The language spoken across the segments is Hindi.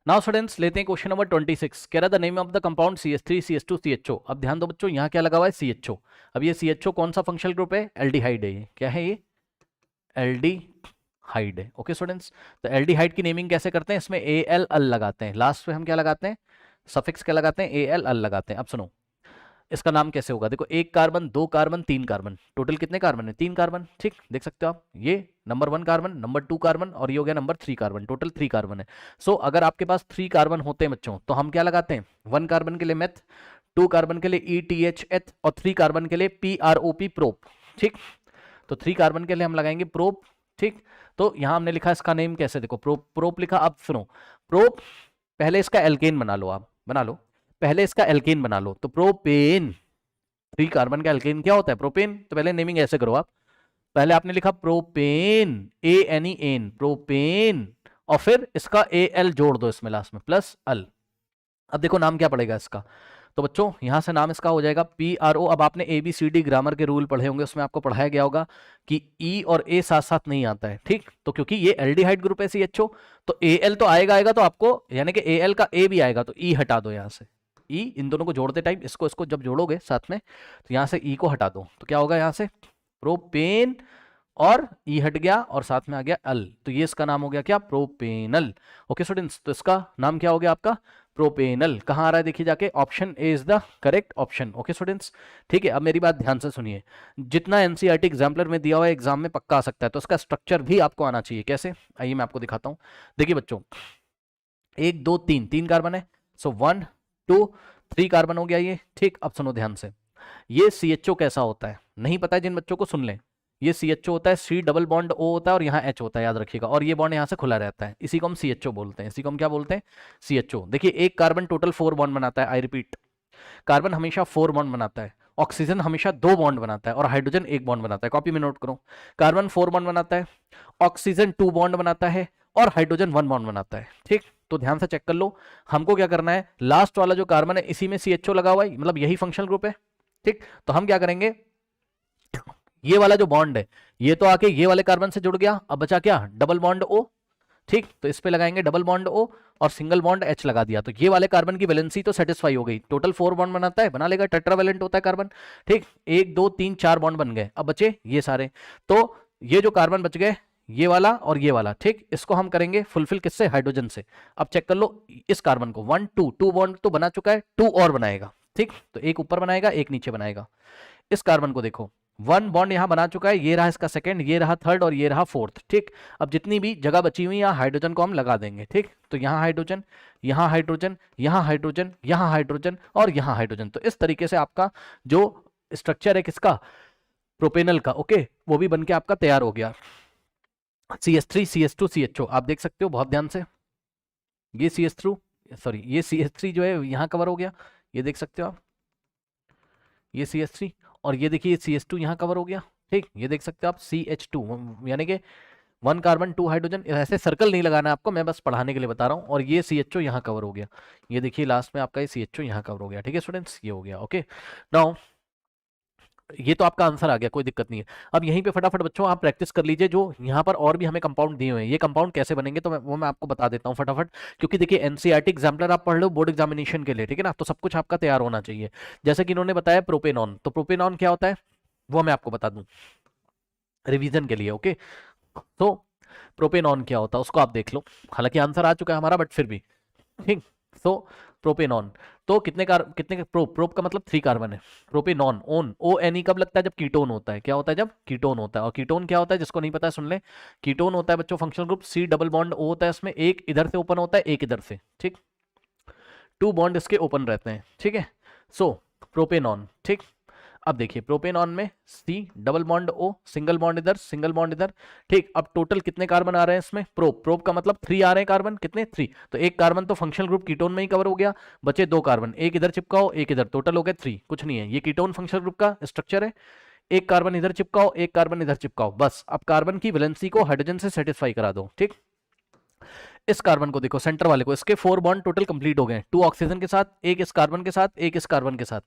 नाउ स्टूडेंट्स लेते हैं क्वेश्चन नंबर 26। कह रहा the name of the compound CH3 CH2 CHO। अब ध्यान दो बच्चों, यहाँ क्या लगा हुआ है CHO। अब ये CHO कौन सा फंक्शनल ग्रुप है? एल्डिहाइड है। ये क्या है? ये एल्डिहाइड है। ओके स्टूडेंट्स, तो एल्डिहाइड की नेमिंग कैसे करते हैं? इसमें AL अल लगाते हैं, लास्ट में हम क्या लगाते हैं? सफिक्स क्या लगाते हैं? AL अल लगाते हैं। अब सुनो, इसका नाम कैसे होगा? देखो, एक कार्बन, दो कार्बन, तीन कार्बन, टोटल कितने कार्बन है? तीन कार्बन। ठीक, देख सकते हो आप, ये नंबर 1 कार्बन, नंबर 2 कार्बन और ये हो गया नंबर 3 कार्बन, टोटल 3 कार्बन है। सो अगर आपके पास 3 कार्बन होते हैं बच्चों, तो हम क्या लगाते हैं? 1 कार्बन के लिए मेथ, 2 कार्बन के लिए ETHH और 3 कार्बन के लिए PROP, प्रोप। ठीक, तो 3 कार्बन के लिए हम लगाएंगे प्रोप। ठीक, तो यहां हमने लिखा इसका नेम कैसे? देखो, प्रोप प्रोप लिखा। अब सुनो, प्रोप पहले इसका एल्केन बना लो, आप बना लो, पहले इसका एल्केन बना लो। तो प्रोपेन, 3 कार्बन का एल्केन क्या होता है? प्रोपेन। तो पहले नेमिंग ऐसे करो आप, पहले आपने लिखा प्रोपेन, ANEN, प्रोपेन, और फिर इसका AL जोड़ दो इसमें लास्ट में, प्लस अल। अब देखो नाम क्या पड़ेगा इसका। तो बच्चों यहां से नाम इसका हो जाएगा PRO। अब आपने ABCD ग्रामर के रूल पढ़े होंगे, उसमें आपको पढ़ाया गया होगा कि E और A साथ साथ नहीं आता है। ठीक, तो क्योंकि ये एल्डिहाइड ग्रुप है CHO, तो AL तो आएगा आएगा, तो आपको यानी कि AL का A भी आएगा, तो E हटा दो यहां से। E इन दोनों को जोड़ते टाइम, इसको इसको जब जोड़ोगे साथ में, तो यहां से E को हटा दो, तो क्या होगा यहां से? प्रोपेन, और E हट गया और साथ में आ गया अल, तो ये इसका नाम हो गया क्या? प्रोपेनल। ओके स्टूडेंट्स, तो इसका नाम क्या हो गया आपका? प्रोपेनल। कहाँ आ रहा है देखिए जाके, option A is the correct option. Okay students, ठीक है। अब मेरी बात ध्यान से सुनिए, जितना एनसीईआरटी एग्जाम्पलर में दिया हुआ है एग्जाम में पक्का आ सकता है, तो उसका स्ट्रक्चर भी आपको आना चाहिए। कैसे? आइए मैं आपको दिखाता हूँ। देखिए बच्चों, 1 2 3 3 कार्बन है, सो 1 2 3 कार्बन हो गया ये। ठीक, अब सुनो ध्यान से, ये CHO कैसा होता है नहीं पता है जिन बच्चों को, सुन लें। ये CHO होता है, C डबल बॉन्ड O होता है और यहाँ H होता है, याद रखिएगा, और ये बॉन्ड यहाँ से खुला रहता है, इसी को हम CHO बोलते हैं। इसी को हम क्या बोलते हैं? CHO। देखिए, एक कार्बन टोटल 4 बॉन्ड बनाता है। आई रिपीट, कार्बन हमेशा 4 बॉन्ड बनाता है, ऑक्सीजन हमेशा 2 बॉन्ड बनाता है, और हाइड्रोजन 1 बॉन्ड बनाता है। कॉपी में नोट करो, कार्बन 4 बॉन्ड बनाता है, ऑक्सीजन 2 बॉन्ड बनाता है, और हाइड्रोजन 1 बॉन्ड बनाता है। ठीक, तो ध्यान से चेक कर लो, हमको क्या करना है? लास्ट वाला जो कार्बन है इसी में CHO लगा हुआ है, मतलब यही फंक्शनल ग्रुप है। ठीक, तो हम क्या करेंगे, ये वाला जो बॉन्ड है ये तो आके ये वाले कार्बन से जुड़ गया, अब बचा क्या? Double bond O। ठीक, तो इस पे लगाएंगे डबल बॉन्ड O और सिंगल बॉन्ड H लगा दिया, तो ये वाले कार्बन की वैलेंसी तो सेटिस्फाई हो गई। टोटल 4 बॉन्ड बनाता है, बना लेगा, टेट्रावैलेंट होता है कार्बन। ठीक, 1 2 3 4 बॉन्ड बन गए, अब बचे ये सारे। तो ये जो कार्बन बच गए, ये वाला और ये वाला, ठीक, इसको हम करेंगे फुलफिल किससे? हाइड्रोजन से। अब चेक कर लो, इस कार्बन को 1 2 2 बॉन्ड तो बना चुका है, 2 और बनाएगा। ठीक, तो एक ऊपर बनाएगा, एक नीचे बनाएगा। इस कार्बन को देखो, 1 बॉन्ड यहां बना चुका है, ये रहा इसका सेकंड, ये रहा थर्ड और ये रहा फोर्थ। ठीक, अब जितनी भी जगह बची हुई यहाँ हाइड्रोजन को हम लगा देंगे। ठीक, तो यहाँ हाइड्रोजन, यहाँ हाइड्रोजन, यहाँ हाइड्रोजन, यहाँ हाइड्रोजन और यहाँ हाइड्रोजन। तो इस तरीके से आपका जो स्ट्रक्चर है किसका? प्रोपेनल का। ओके, वो भी बन के आपका तैयार हो गया। CH3 CH2 CHO आप देख सकते हो बहुत ध्यान से, ये CH3, सॉरी ये CH3 जो है यहाँ कवर हो गया, ये देख सकते हो आप, ये CH3, और ये देखिए CH2 यहाँ कवर हो गया। ठीक, ये देख सकते हो आप CH2, यानी कि 1 कार्बन 2 हाइड्रोजन। ऐसे सर्कल नहीं लगाना है आपको, मैं बस पढ़ाने के लिए बता रहा हूँ। और ये CHO यहाँ कवर हो गया, ये देखिए लास्ट में आपका ये CHO यहाँ कवर हो गया। ठीक है स्टूडेंट्स, ये हो गया। ओके, नाउ ये तो आपका आंसर आ गया, कोई दिक्कत नहीं है। अब यहीं पे फटाफट बच्चों आप प्रैक्टिस कर लीजिए, जो यहाँ पर और भी हमें कंपाउंड दिए हुए हैं, ये कंपाउंड कैसे बनेंगे तो वो मैं आपको बता देता हूँ फटाफट। क्योंकि देखिए एनसीईआरटी एग्जाम्पलर आप पढ़ लो बोर्ड एग्जामिनेशन के लिए, ठीक है ना, तो सब कुछ आपका तैयार होना चाहिए। जैसे कि इन्होंने बताया प्रोपेनॉन, तो प्रोपेनॉन क्या होता है वो मैं आपको बता दूं रिवीजन के लिए। ओके, तो प्रोपेनॉन क्या होता है उसको आप देख लो, हालांकि आंसर आ चुका है हमारा, बट फिर भी। ठीक, तो प्रोपेनॉन, तो कितने प्रोप का मतलब 3 कार्बन है। प्रोपेनॉन, ओन ONE कब लगता है? जब कीटोन होता है। क्या होता है? जब कीटोन होता है। और कीटोन क्या होता है जिसको नहीं पता है सुन ले, कीटोन होता है बच्चों functional group C double bond O होता है, इसमें एक इधर से ओपन होता है, एक इधर से। ठीक, 2 बॉन्ड इसके ओपन रहते हैं। ठीक है, सो प्रोपेनॉन। ठीक, अब देखिए प्रोपेनॉन में C double bond O, single bond इधर, सिंगल बॉन्ड इधर। ठीक, अब टोटल कितने कार्बन आ रहे हैं इसमें? प्रोप का मतलब 3 आ रहे हैं कार्बन, कितने? 3। तो एक कार्बन तो फंक्शनल ग्रुप कीटोन में ही कवर हो गया, बचे 2 कार्बन, एक इधर चिपकाओ एक इधर, टोटल हो गए 3। कुछ नहीं है, ये कीटोन फंक्शनल ग्रुप का स्ट्रक्चर है। एक कार्बन इधर चिपकाओ, एक कार्बन इधर चिपकाओ, बस। अब कार्बन की वैलेंसी को हाइड्रोजन से सेटिस्फाई करा दो। ठीक, इस कार्बन को देखो, सेंटर वाले को, इसके 4 बॉन्ड टोटल कंप्लीट हो गए, 2 ऑक्सीजन के साथ, एक इस कार्बन के साथ, एक इस कार्बन के साथ।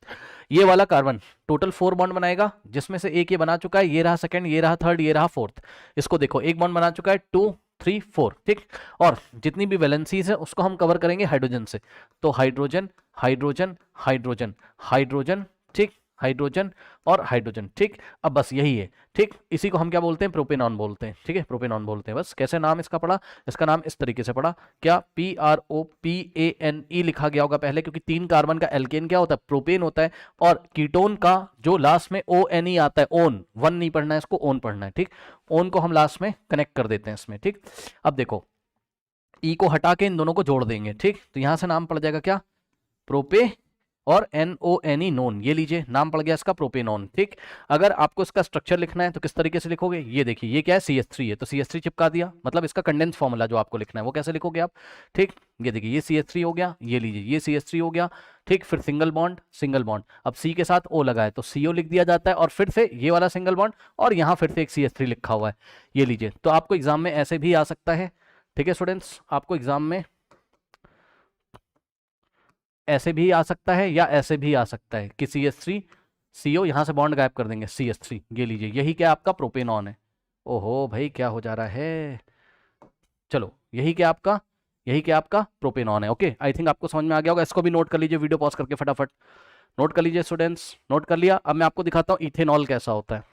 ये वाला कार्बन टोटल 4 बॉन्ड बनाएगा, जिसमें से एक ये बना चुका है, ये रहा सेकंड, ये रहा थर्ड, ये रहा फोर्थ। इसको देखो, एक बॉन्ड बना चुका है, 2 3 4, ठीक। और जितनी भी वैलेंसीज है उसको हम कवर करेंगे हाइड्रोजन से, तो हाइड्रोजन हाइड्रोजन हाइड्रोजन हाइड्रोजन, ठीक, हाइड्रोजन और हाइड्रोजन, ठीक। अब बस यही है, ठीक। इसी को हम क्या बोलते हैं, प्रोपेनॉन बोलते हैं, ठीक है, प्रोपेनॉन बोलते हैं। बस कैसे नाम इसका पड़ा, इसका नाम इस तरीके से पड़ा, क्या PROPANE लिखा गया होगा पहले, क्योंकि 3 कार्बन का एल्केन क्या होता है, प्रोपेन होता है, और कीटोन का जो लास्ट में ONE आता है, ओन, वन नहीं पढ़ना है इसको, ओन पढ़ना है, ठीक। ओन को हम लास्ट में कनेक्ट कर देते हैं इसमें, ठीक। अब देखो ई को हटा के इन दोनों को जोड़ देंगे, ठीक। तो यहां से नाम पड़ जाएगा क्या, प्रोपे और NONE, नोन, ये लीजिए नाम पड़ गया इसका प्रोपेनॉन, ठीक। अगर आपको इसका स्ट्रक्चर लिखना है तो किस तरीके से लिखोगे, ये देखिए, ये क्या है, CH3 है, तो CH3 चिपका दिया, मतलब इसका कंडेंस फॉर्मूला जो आपको लिखना है वो कैसे लिखोगे आप, ठीक। ये देखिए, ये CH3 हो गया, ये लीजिए, ये CH3 हो गया, ठीक। फिर सिंगल बॉन्ड, सिंगल बॉन्ड, अब C के साथ O लगा है तो CO लिख दिया जाता है, और फिर से ये वाला सिंगल बॉन्ड, और यहाँ फिर से एक CH3 लिखा हुआ है, ये लीजिए। तो आपको एग्जाम में ऐसे भी आ सकता है, ठीक है स्टूडेंट्स, आपको एग्जाम में ऐसे भी आ सकता है या ऐसे भी आ सकता है कि CH3 CO, यहां से बॉन्ड गायब कर देंगे, CH3, ये लीजिए, यही क्या आपका प्रोपेनॉन है। ओहो भाई क्या हो जा रहा है, चलो यही क्या आपका प्रोपेनॉन है। ओके, आई थिंक आपको समझ में आ गया होगा, इसको भी नोट कर लीजिए, वीडियो पॉज करके फटाफट नोट कर लीजिए स्टूडेंट्स, नोट कर लिया। अब मैं आपको दिखाता हूँ इथेनॉल कैसा होता है,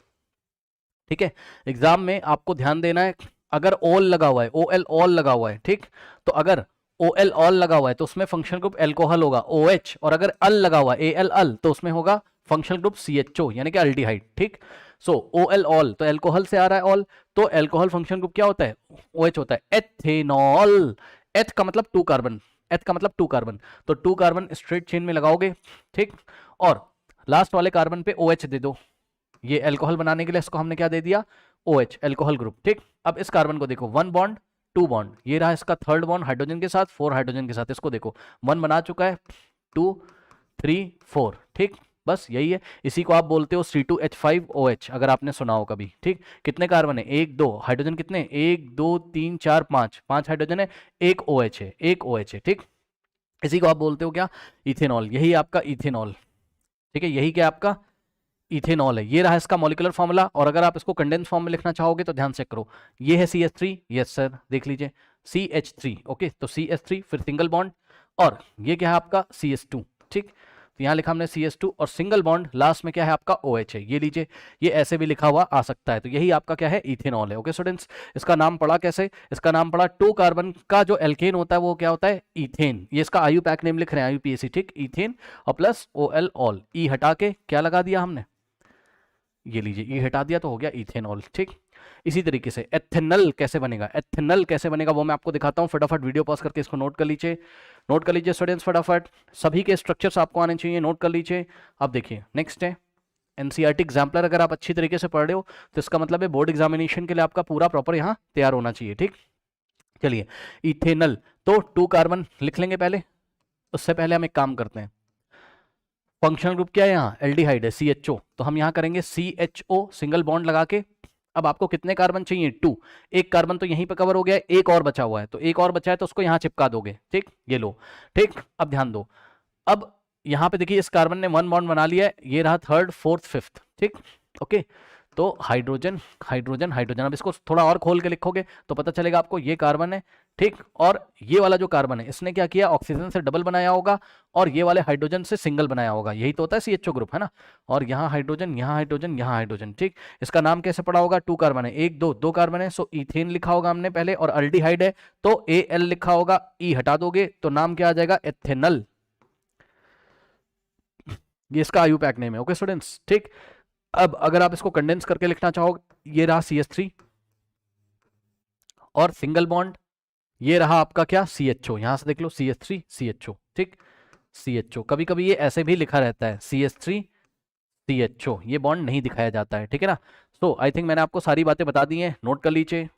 ठीक है। एग्जाम में आपको ध्यान देना है, अगर ओल लगा हुआ है, OL ऑल लगा हुआ है, ठीक, तो अगर OL ऑल लगा हुआ है तो उसमें फंक्शनल ग्रुप एल्कोहल होगा OH, और अगर अल लगा हुआ है AL अल, तो उसमें होगा फंक्शनल ग्रुप CHO, यानी कि अल्डिहाइड, ठीक। सो OL ऑल तो एल्कोहल से आ रहा है ऑल, तो एल्कोहल फंक्शनल ग्रुप क्या होता है, OH होता है। एथेनॉल, एथ का मतलब 2 कार्बन, एथ का मतलब 2 कार्बन, तो 2 कार्बन स्ट्रेट चेन में लगाओगे, ठीक, और लास्ट वाले कार्बन पे OH दे दो, ये एल्कोहल बनाने के लिए इसको हमने क्या दे दिया, OH, एल्कोहल ग्रुप, ठीक। अब इस कार्बन को देखो, 1 बॉन्ड 2 बॉन्ड, ये रहा इसका 3rd बॉन्ड हाइड्रोजन के साथ, 4 हाइड्रोजन के साथ, इसको देखो 1 बना चुका है, 2 3 4, ठीक। बस यही है, इसी को आप बोलते हो C2H5OH, अगर आपने सुना हो कभी, ठीक। कितने कार्बन है, 1 2, हाइड्रोजन कितने, 1 2 3 4 5, 5 हाइड्रोजन है, एक OH है, एक OH है, ठीक। इसी को आप बोलते हो क्या, इथेनॉल, यही आपका इथेनॉल, ठीक है, यही क्या आपका इथेनॉल है। ये रहा इसका मॉलिक्यूलर फॉर्मूला, और अगर आप इसको कंडेंस फॉर्म में लिखना चाहोगे तो ध्यान से करो, ये है CH3, यस सर, देख लीजिए CH3, ओके, तो CH3 फिर सिंगल बॉन्ड, और ये क्या है आपका CH2, ठीक। तो यहाँ लिखा हमने CH2 और सिंगल बॉन्ड, लास्ट में क्या है आपका OH है, ये लीजिए, ये ऐसे भी लिखा हुआ आ सकता है, तो यही आपका क्या है, इथेनॉल है। ओके स्टूडेंट्स, इसका नाम पड़ा कैसे, इसका नाम पड़ा 2 कार्बन का जो एल्केन होता है वो क्या होता है, इथेन, ये इसका IUPAC नेम लिख रहे हैं, IUPAC, ठीक, इथेन, और प्लस OL ऑल, ई हटा के क्या लगा दिया हमने, ये लीजिए, ये हटा दिया तो हो गया इथेनॉल, ठीक। इसी तरीके से एथेनल कैसे बनेगा, एथेनल कैसे बनेगा वो मैं आपको दिखाता हूं, फटाफट वीडियो पॉज करके इसको नोट कर लीजिए, नोट कर लीजिए स्टूडेंट्स, फटाफट सभी के स्ट्रक्चर्स आपको आने चाहिए, नोट कर लीजिए। अब देखिए नेक्स्ट है NCERT एग्जाम्पलर, अगर आप अच्छी तरीके से पढ़ रहे हो तो इसका मतलब है बोर्ड एग्जामिनेशन के लिए आपका पूरा प्रॉपर यहाँ तैयार होना चाहिए, ठीक। चलिए इथेनल, तो 2 कार्बन लिख लेंगे पहले, उससे पहले हम एक काम करते हैं, फंक्शनल ग्रुप क्या है यहाँ, एल्डिहाइड है, CHO, तो हम यहाँ करेंगे CHO सिंगल बॉन्ड लगा के। अब आपको कितने कार्बन चाहिए, 2, एक कार्बन तो यहीं पे कवर हो गया है, एक और बचा हुआ है, तो एक और बचा है तो उसको यहाँ चिपका दोगे, ठीक, ये लो, ठीक। अब ध्यान दो, अब यहाँ पे देखिए इस कार्बन ने 1 बॉन्ड बना लिया है, ये रहा 3rd 4th 5th, ठीक, ओके। तो हाइड्रोजन हाइड्रोजन हाइड्रोजन, अब इसको थोड़ा और खोल के लिखोगे तो पता चलेगा आपको, ये कार्बन है, ठीक, और ये वाला जो कार्बन है इसने क्या किया, ऑक्सीजन से डबल बनाया होगा, और ये वाले हाइड्रोजन से सिंगल बनाया होगा, यही तो होता है CHO ग्रुप, है ना। और यहाँ हाइड्रोजन, यहाँ हाइड्रोजन, यहाँ हाइड्रोजन, ठीक। इसका नाम कैसे पड़ा होगा, 2 कार्बन है, 1 2 2 कार्बन है, सो इथेन लिखा होगा हमने पहले, और अल्डिहाइड है तो AL लिखा होगा, ई हटा दोगे तो नाम क्या आ जाएगा, एथेनल, ये इसका IUPAC नेम है। ओके स्टूडेंट्स, ठीक। अब अगर आप इसको कंडेंस करके लिखना चाहोगे, ये रहा CH3 और सिंगल बॉन्ड, ये रहा आपका क्या, CHO, यहां से देख लो CH3 CHO, ठीक, CHO, कभी कभी ये ऐसे भी लिखा रहता है CH3 CHO, ये बॉन्ड नहीं दिखाया जाता है, ठीक है ना। सो आई थिंक मैंने आपको सारी बातें बता दी हैं, नोट कर लीजिए